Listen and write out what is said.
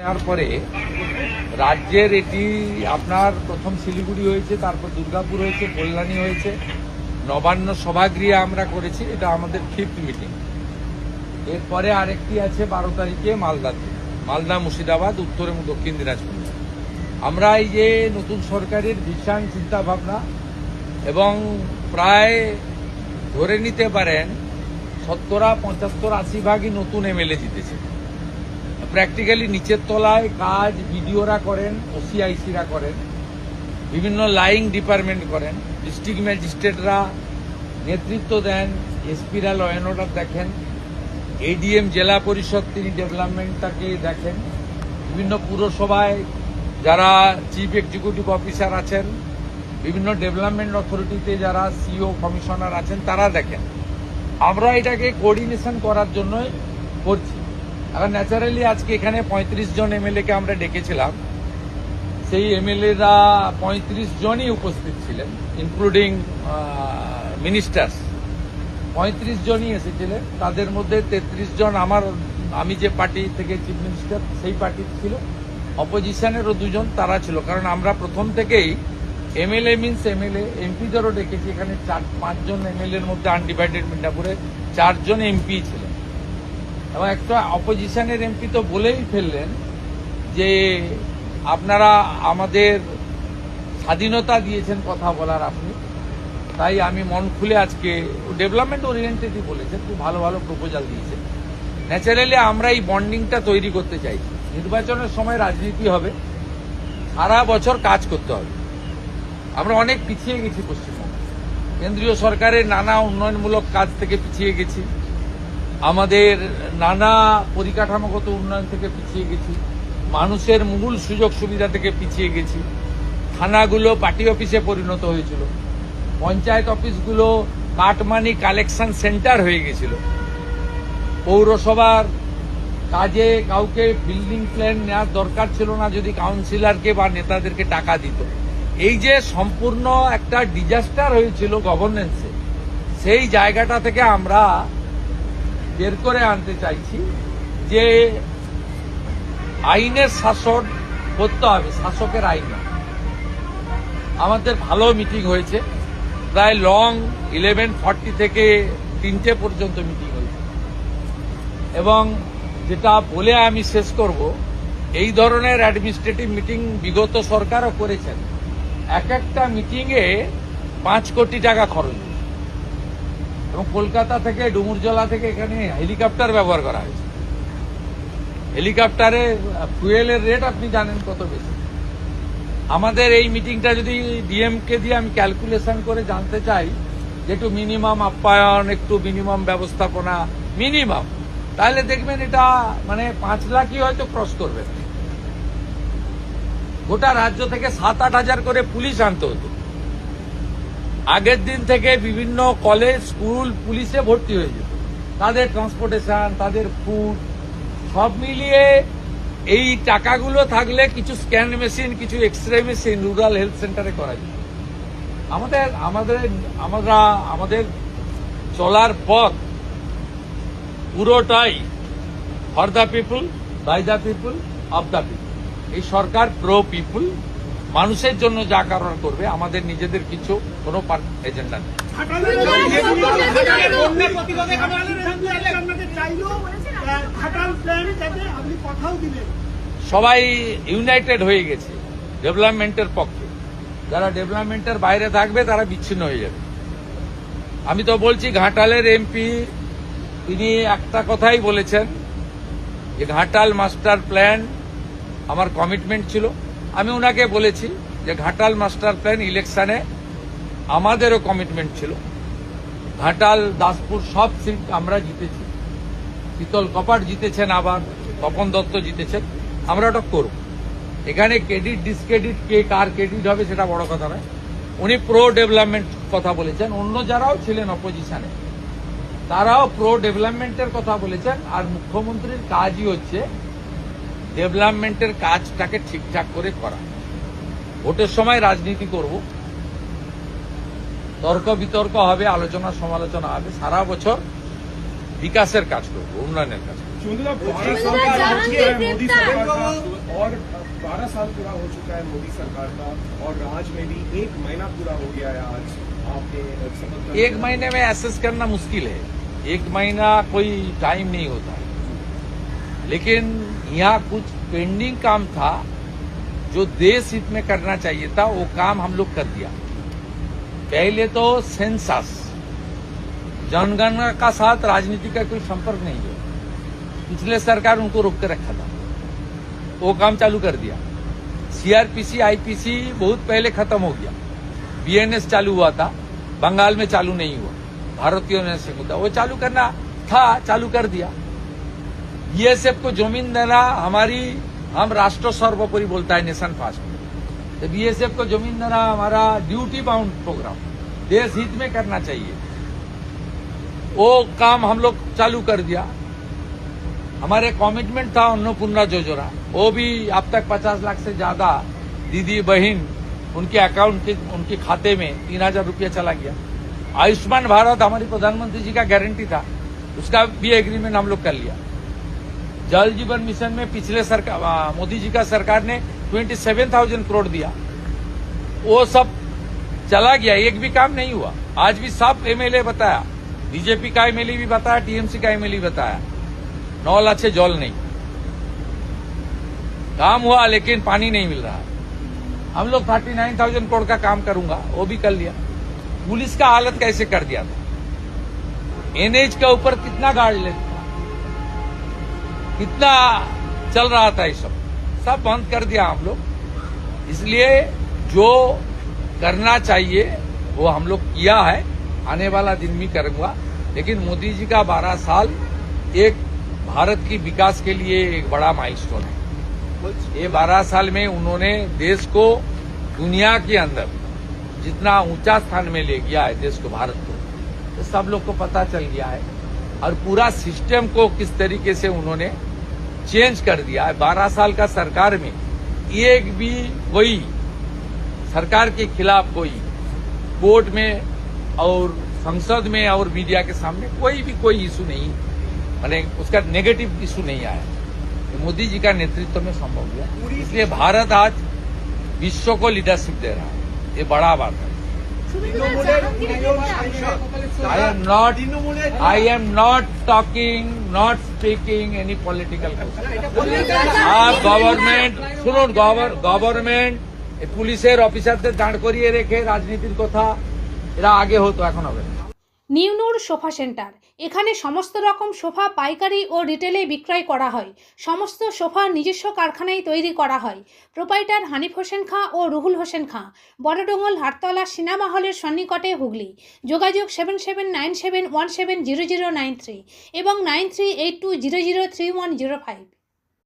নেওয়ার পরে রাজ্যের এটি আপনার প্রথম শিলিগুড়ি হয়েছে, তারপর দুর্গাপুর হয়েছে, কল্যাণী হয়েছে, নবান্ন সভাগৃহে আমরা করেছি। এটা আমাদের 5th মিটিং। এরপরে আরেকটি আছে 12 তারিখে মালদাতে, মালদা, মুর্শিদাবাদ, উত্তর এবং দক্ষিণ দিনাজপুর। আমরা এই যে নতুন সরকারের ভিশন, চিন্তা ভাবনা এবং প্রায় ধরে নিতে পারেন 70, 75, 80 ভাগই নতুন এমএলএ জিতেছে। প্র্যাকটিক্যালি নিচের তলায় কাজ বিডিওরা করেন, ওসিআইসিরা করেন, বিভিন্ন লাইং ডিপার্টমেন্ট করেন, ডিস্ট্রিক্ট ম্যাজিস্ট্রেটরা নেতৃত্ব দেন, এসপিরা ল অ্যান্ড অর্ডার দেখেন, এডিএম জেলা পরিষদ তিনি ডেভেলপমেন্টটাকে দেখেন, বিভিন্ন পুরসভায় যারা চিফ এক্সিকিউটিভ অফিসার আছেন, বিভিন্ন ডেভেলপমেন্ট অথরিটিতে যারা সিও কমিশনার আছেন তারা দেখেন। আমরা এটাকে কোঅর্ডিনেশন করার জন্যই করছি। এখন ন্যাচারালি আজকে এখানে 35 জন এমএলএকে আমরা ডেকেছিলাম। সেই এমএলএরা 35 জনই উপস্থিত ছিলেন, ইনক্লুডিং মিনিস্টার্স। 35 জনই এসেছিলেন। তাদের মধ্যে 33 জন আমি যে পার্টি থেকে চিফ মিনিস্টার সেই পার্টির ছিল, অপোজিশনেরও 2 জন তারা ছিল। কারণ আমরা প্রথম থেকেই এমএলএ মিনস এমএলএ, এমপিদেরও ডেকেছি। এখানে 4-5 জন এমএলএর মধ্যে আনডিভাইডেড মিদনাপুরে 4 জন এমপি ছিলেন। এবং একটা অপোজিশনের এমপি তো বলেই ফেললেন যে আপনারা আমাদের স্বাধীনতা দিয়েছেন কথা বলার, আপনি তাই আমি মন খুলে আজকে ডেভেলপমেন্ট ওরিয়েন্টেডই বলেছেন, খুব ভালো ভালো প্রপোজাল দিয়েছেন। ন্যাচারালি আমরা এই বন্ডিংটা তৈরি করতে চাইছি। নির্বাচনের সময় রাজনীতি হবে, সারা বছর কাজ করতে হবে। আমরা অনেক পিছিয়ে গেছি পশ্চিমবঙ্গে, কেন্দ্রীয় সরকারের নানা উন্নয়নমূলক কাজ থেকে পিছিয়ে গেছি, আমাদের নানা পরিকাঠামোগত উন্নয়ন থেকে পিছিয়ে গেছি, মানুষের মূল সুযোগ সুবিধা থেকে পিছিয়ে গেছি। থানাগুলো পার্টি অফিসে পরিণত হয়েছিল, পঞ্চায়েত অফিসগুলো কাটমানি কালেকশন সেন্টার হয়ে গেছিল, পৌরসভার কাজে কাউকে বিল্ডিং প্ল্যান নেওয়ার দরকার ছিল না যদি কাউন্সিলরকে বা নেতাদেরকে টাকা দিত। এই যে সম্পূর্ণ একটা ডিজাস্টার হয়েছিল গভর্নেন্সে, সেই জায়গাটা থেকে আমরা বের করে আনতে চাইছি যে আইনের শাসন করতে হবে, শাসকের আইন না। আমাদের ভালো মিটিং হয়েছে, প্রায় লং 11:40 থেকে 3টে পর্যন্ত মিটিং হয়েছে। এবং যেটা বলে আমি শেষ করব, এই ধরনের অ্যাডমিনিস্ট্রেটিভ মিটিং বিগত সরকারও করেছেন। এক একটা মিটিংয়ে 5 কোটি টাকা খরচ হয়েছে। এবং কলকাতা থেকে ডুমুরজলা থেকে এখানে হেলিকপ্টার ব্যবহার করা হয়েছে। হেলিকপ্টারে ফুয়েলের রেট আপনি জানেন কত বেশি। আমাদের এই মিটিংটা যদি ডিএমকে দিয়ে আমি ক্যালকুলেশন করে জানতে চাই যে একটু মিনিমাম আপ্যায়ন, একটু মিনিমাম ব্যবস্থাপনা, মিনিমাম, তাহলে দেখবেন এটা মানে 5 লাখই হয়তো ক্রস করবে। গোটা রাজ্য থেকে 7-8 হাজার করে পুলিশ আনতে হতো। আগের দিন থেকে বিভিন্ন কলেজ, স্কুল পুলিশে ভর্তি হয়ে যেত। তাদের ট্রান্সপোর্টেশন, তাদের ফুড সব মিলিয়ে এই টাকাগুলো থাকলে কিছু স্ক্যান মেশিন, কিছু এক্সরে মেশিন রুরাল হেলথ সেন্টারে করা যেত। আমাদের চলার পথ পুরোটাই for the people, by the people, of the people. এই সরকার প্রো পিপুল, মানুষের জন্য যা কারণ করবে, আমাদের নিজেদের কিছু কোনো এজেন্ডা নেই। সবাই ইউনাইটেড হয়ে গেছে ডেভেলপমেন্টের পক্ষে। যারা ডেভেলপমেন্টের বাইরে থাকবে তারা বিচ্ছিন্ন হয়ে যাবে। আমি তো বলছি, ঘাটালের এমপি তিনি একটা কথাই বলেছেন যে ঘাটাল মাস্টার প্ল্যান আমার কমিটমেন্ট ছিল। আমি ওনাকে বলেছি যে ঘাটাল মাস্টার প্ল্যান ইলেকশনে আমাদেরও কমিটমেন্ট ছিল। ঘাটাল, দাসপুর সব সিট আমরা জিতেছি। শীতল কপাট জিতেছেন, আবার তপন দত্ত জিতেছেন। আমরা ওটা করব। এখানে ক্রেডিট ডিসক্রেডিট কে কার ক্রেডিট হবে সেটা বড় কথা নয়। উনি প্রো ডেভেলপমেন্ট কথা বলেছেন, অন্য যারাও ছিলেন অপোজিশনে তারাও প্রো ডেভেলপমেন্টের কথা বলেছেন। আর মুখ্যমন্ত্রীর কাজই হচ্ছে ডেভেলপমেন্টের কাজটাকে ঠিকঠাক করে করা। ভোটের সময় রাজনীতি করব, তর্ক বিতর্ক হবে, আলোচনা সমালোচনা হবে, সারা বছর বিকাশের কাজ করব, উন্নয়নের কাজ করব। सुमित्रा, 12 सुमित्रा साल पूरा हो जहांगीर चुका है मोदी गिरफ्तार। सरकार का, और 12 साल पूरा हो चुका है मोदी सरकार का, और राज में भी 1 महीना पूरा हो गया है आज आपने शपथ ग्रहण 1 महीने में एसेस करना मुश्किल है। 1 महीना कोई टाइम नहीं होता है, लेकिन यहाँ कुछ पेंडिंग काम था जो देश हित में करना चाहिए था, वो काम हम लोग कर दिया। पहले तो सेंसस, जनगणना का साथ राजनीति का कोई संपर्क नहीं है। पिछले सरकार उनको रोक के रखा था, वो काम चालू कर दिया। सीआरपीसी, आईपीसी बहुत पहले खत्म हो गया। बीएनएस चालू हुआ था, बंगाल में चालू नहीं हुआ। भारतीयों ने से मुद्दा वो चालू करना था, चालू कर दिया। बीएसएफ को जमीन देना हम राष्ट्र सर्वोपरि बोलता है नेशन फास्ट, तो बीएसएफ को जमीन देना हमारा ड्यूटी बाउंड प्रोग्राम, देश हित में करना चाहिए। वो काम हम लोग चालू कर दिया। हमारे कमिटमेंट था अन्नपूर्णा योजना, वो भी अब तक 50 लाख से ज्यादा दीदी बहन उनके अकाउंट उनके खाते में 3000 रुपया चला गया। आयुष्मान भारत हमारी प्रधानमंत्री जी का गारंटी था, उसका भी एग्रीमेंट हम लोग कर लिया। जल जीवन मिशन में पिछले सरकार, मोदी जी का सरकार ने 27,000 करोड़ दिया, वो सब चला गया, एक भी काम नहीं हुआ। आज भी सब एमएलए बताया, बीजेपी का एमएलए भी बताया, टीएमसी का एमएलए भी बताया, नौल अच्छे जल नहीं। काम हुआ लेकिन पानी नहीं मिल रहा। हम लोग 39,000 करोड़ का काम करूंगा, वो भी कर लिया। पुलिस का हालत कैसे कर दिया था, एनएच के ऊपर कितना गाड़ी लेता, कितना चल रहा था, ये सब बंद कर दिया हम लोग। इसलिए जो करना चाहिए वो हम लोग किया है, आने वाला दिन भी करूंगा। लेकिन मोदी जी का 12 साल एक भारत की विकास के लिए एक बड़ा माइलस्टोन है। ये 12 साल में उन्होंने देश को दुनिया के अंदर जितना ऊंचा स्थान में ले गया है, देश को, भारत को, तो सब लोग को पता चल गया है। और पूरा सिस्टम को किस तरीके से उन्होंने चेंज कर दिया है। 12 साल का सरकार में एक भी कोई सरकार के खिलाफ कोई कोर्ट में और संसद में और मीडिया के सामने कोई इशू नहीं, माने उसका नेगेटिव इशू नहीं आया। तो मोदी जी का नेतृत्व में संभव हुआ, इसलिए भारत आज विश्व को लीडरशिप दे रहा है। ये बड़ा बात है। I am not talking, not speaking any political question. आप গভর্নমেন্ট পুলিশের অফিসারদের দাঁড় করিয়ে রেখে রাজনীতির কথা এরা আগে হতো, এখন হবে না। নিউনুর সোফা সেন্টার, এখানে সমস্ত রকম সোফা পাইকারি ও রিটেলে বিক্রয় করা হয়। সমস্ত সোফা নিজস্ব কারখানায় তৈরি করা হয়। প্রোপাইটার হানিফ হোসেন খাঁ ও রুহুল হোসেন খাঁ, বড়ডোঙ্গল হাটতলা সিনেমা হলের সন্নিকটে, হুগলি। যোগাযোগ 7797170093 এবং 9382003105।